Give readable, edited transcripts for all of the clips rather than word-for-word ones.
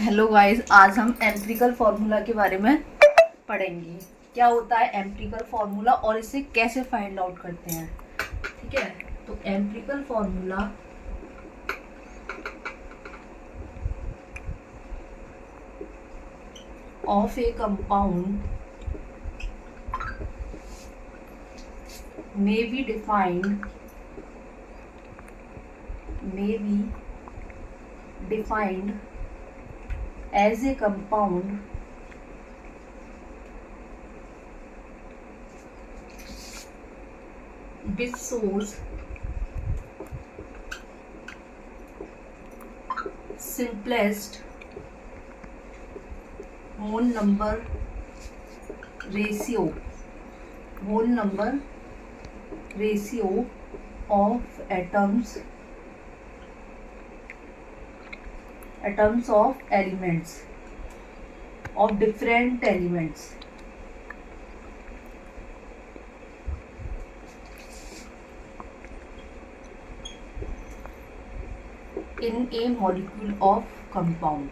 Hello guys, आज हम empirical formula के बारे में पढ़ेंगे। क्या होता है एम्पिरिकल फार्मूला और इसे कैसे फाइंड आउट करते हैं। ठीक है, तो empirical formula of A compound may be defined as a compound which shows simplest whole number ratio of atoms of elements of different elements in a molecule of compound.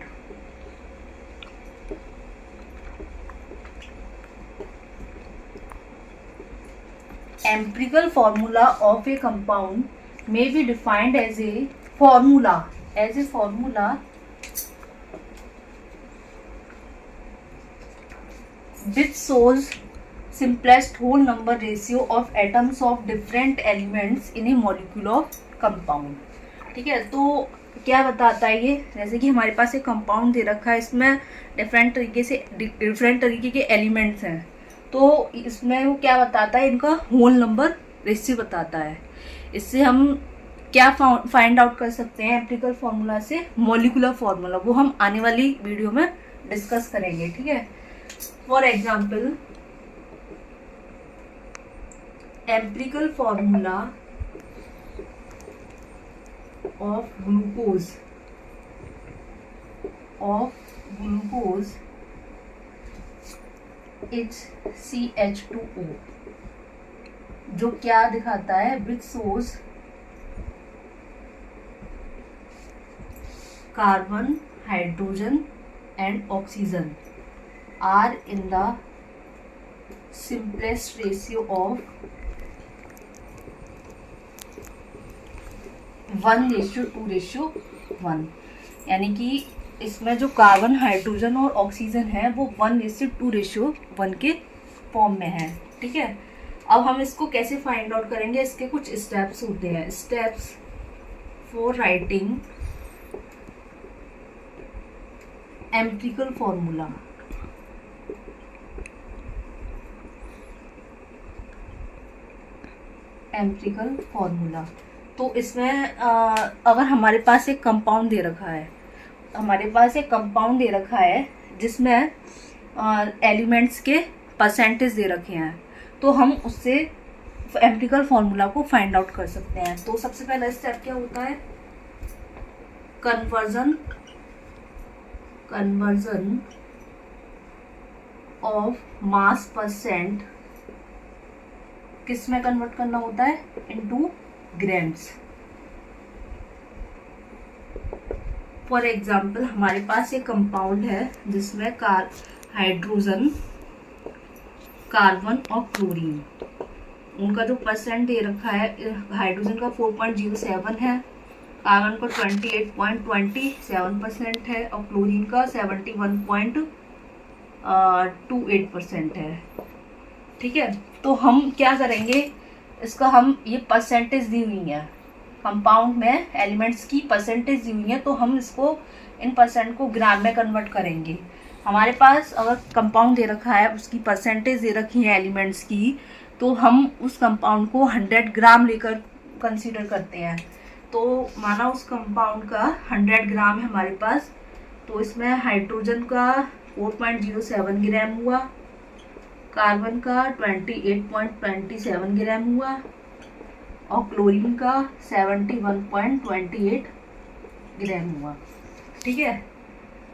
Empirical formula of a compound may be defined as a formula which shows simplest whole number ratio of atoms of different elements in a molecule of compound. ठीक है, तो क्या बताता है ये, जैसे कि हमारे पास एक कंपाउंड दे रखा है, इसमें डिफरेंट तरीके के एलिमेंट्स हैं, तो इसमें वो क्या बताता है, इनका होल नंबर रेशियो बताता है। इससे हम क्या फाइंड आउट कर सकते हैं एम्पिरिकल फार्मूला से, मॉलिक्यूलर फार्मूला, वो हम आने वाली वीडियो में डिस्कस करेंगे। ठीक है, for example empirical formula of glucose is CH2O, जो क्या दिखाता है, which source carbon, hydrogen and oxygen are in the simplest ratio of 1:2:1, यानी कि इसमें जो कार्बन, हाइड्रोजन और ऑक्सीजन है वो 1:2:1 के फॉर्म में है। ठीक है, अब हम इसको कैसे फाइंड आउट करेंगे, इसके कुछ स्टेप्स होते हैं। Steps for writing empirical formula. तो इसमें अगर हमारे पास एक कंपाउंड दे रखा है, जिसमें एलिमेंट्स के परसेंटेज दे रखे हैं, तो हम उससे एम्पिरिकल फार्मूला को फाइंड आउट कर सकते हैं। तो सबसे पहला स्टेप क्या होता है, कन्वर्जन ऑफ मास परसेंट, किस में कन्वर्ट करना होता है, इनटू ग्राम्स। फॉर एग्जाम्पल हमारे पास एक कंपाउंड है जिसमें हाइड्रोजन, कार्बन और क्लोरीन, उनका जो परसेंट दे रखा है, हाइड्रोजन का 4.07 है, कार्बन का 28.27% है और क्लोरीन का 71.28% है। ठीक है, तो हम क्या करेंगे, इसका हम ये परसेंटेज दी हुई है, कंपाउंड में एलिमेंट्स की परसेंटेज दी हुई है, तो हम इसको इन परसेंट को ग्राम में कन्वर्ट करेंगे। हमारे पास अगर कंपाउंड दे रखा है, उसकी परसेंटेज दे रखी है एलिमेंट्स की, तो हम उस कंपाउंड को 100 ग्राम लेकर कंसीडर करते हैं। तो माना उस कंपाउंड का 100 ग्राम है हमारे पास, तो इसमें हाइड्रोजन का 4.07 ग्राम हुआ, कार्बन का 28.27 ग्राम हुआ और क्लोरीन का 71.28 ग्राम हुआ। ठीक है,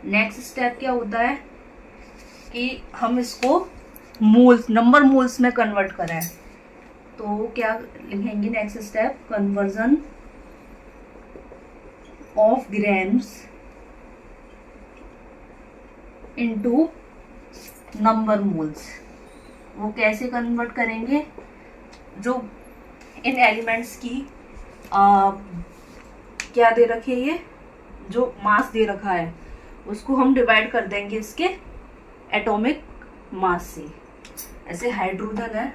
नेक्स्ट स्टेप क्या होता है कि हम इसको नंबर मोल्स में कन्वर्ट करें। तो क्या लिखेंगे next step, conversion of grams into number moles. वो कैसे कन्वर्ट करेंगे? जो इन एलिमेंट्स की क्या दे रखी है, ये जो मास दे रखा है उसको हम डिवाइड कर देंगे इसके एटॉमिक मास से। ऐसे हाइड्रोजन है,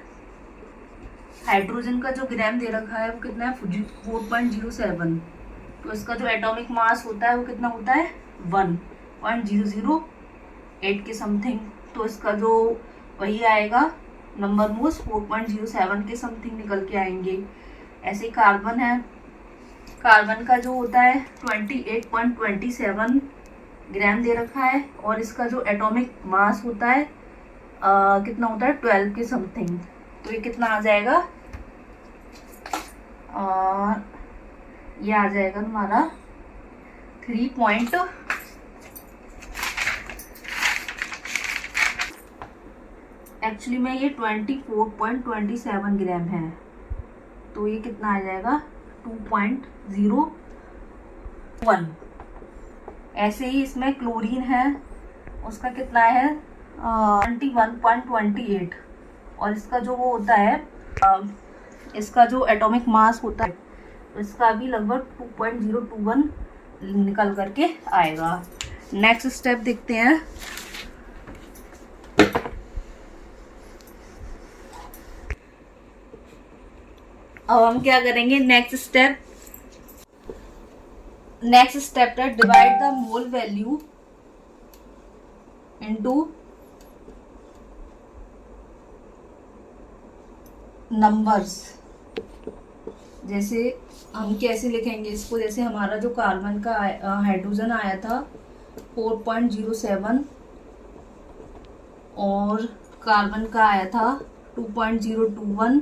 हाइड्रोजन का जो ग्राम दे रखा है वो कितना है 4.07, तो इसका जो एटॉमिक मास होता है वो कितना होता है 1.008 के समथिंग। तो इसका जो वही आएगा नंबर मोल्स 4.07 के समथिंग निकल के आएंगे। ऐसे कार्बन है, कार्बन का जो होता है 28.27 ग्राम दे रखा है और इसका जो एटॉमिक मास होता है कितना होता है 12 के समथिंग। तो ये कितना आ जाएगा, ये आ जाएगा हमारा 3. एक्चुअली में ये 24.27 ग्राम है, तो ये कितना आ जाएगा 2.01। ऐसे ही इसमें क्लोरीन है, उसका कितना है 21.28 और इसका जो वो होता है इसका जो एटॉमिक मास होता है इसका भी लगभग 2.021 निकल करके आएगा। नेक्स्ट स्टेप देखते हैं। अब हम क्या करेंगे, नेक्स्ट स्टेप है divide the mole value into numbers. जैसे हम कैसे लिखेंगे इसको, जैसे हमारा जो कार्बन का हाइड्रोजन आया था 4.07 और कार्बन का आया था 2.021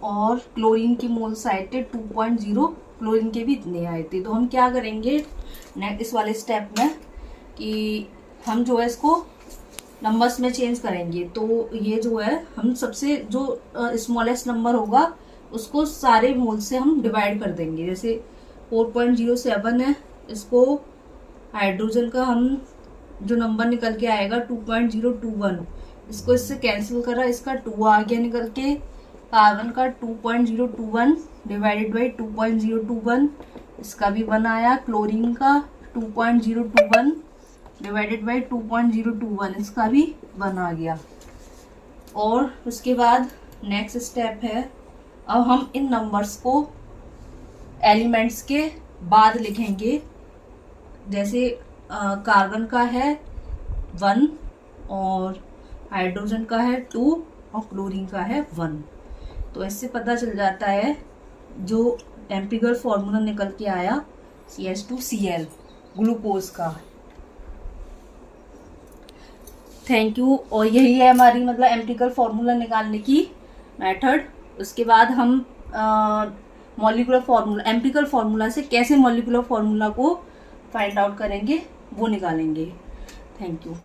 और क्लोरीन की मोल्स आए थे 2.0, क्लोरीन के भी इतने आए थे। तो हम क्या करेंगे इस वाले स्टेप में कि हम जो है इसको नंबर्स में चेंज करेंगे। तो ये जो है हम सबसे जो स्मॉलेस्ट नंबर होगा उसको सारे मोल से हम डिवाइड कर देंगे। जैसे 4.07 है, इसको हाइड्रोजन का हम जो नंबर निकल के आएगा 2.021, इसको इससे कैंसिल करा, इसका 2 आ गया निकल के। कार्बन का 2.021 डिवाइडेड बाई 2.021, इसका भी 1 आया। क्लोरीन का 2.021 डिवाइडेड बाई 2.021, इसका भी 1 आ गया। और उसके बाद नेक्स्ट स्टेप है, अब हम इन नंबर्स को एलिमेंट्स के बाद लिखेंगे। जैसे कार्बन का है 1 और हाइड्रोजन का है 2 और क्लोरीन का है 1। तो इससे पता चल जाता है जो एम्पिरिकल फॉर्मूला निकल के आया CH2Cl ग्लूकोज का। Thank you. और यही है हमारी मतलब एम्पिरिकल फॉर्मूला निकालने की मेथड। उसके बाद हम मॉलिक्यूलर फॉर्मूला, एम्पिरिकल फॉर्मूला से कैसे मॉलिक्यूलर फॉर्मूला को फाइंड आउट करेंगे वो निकालेंगे। Thank you.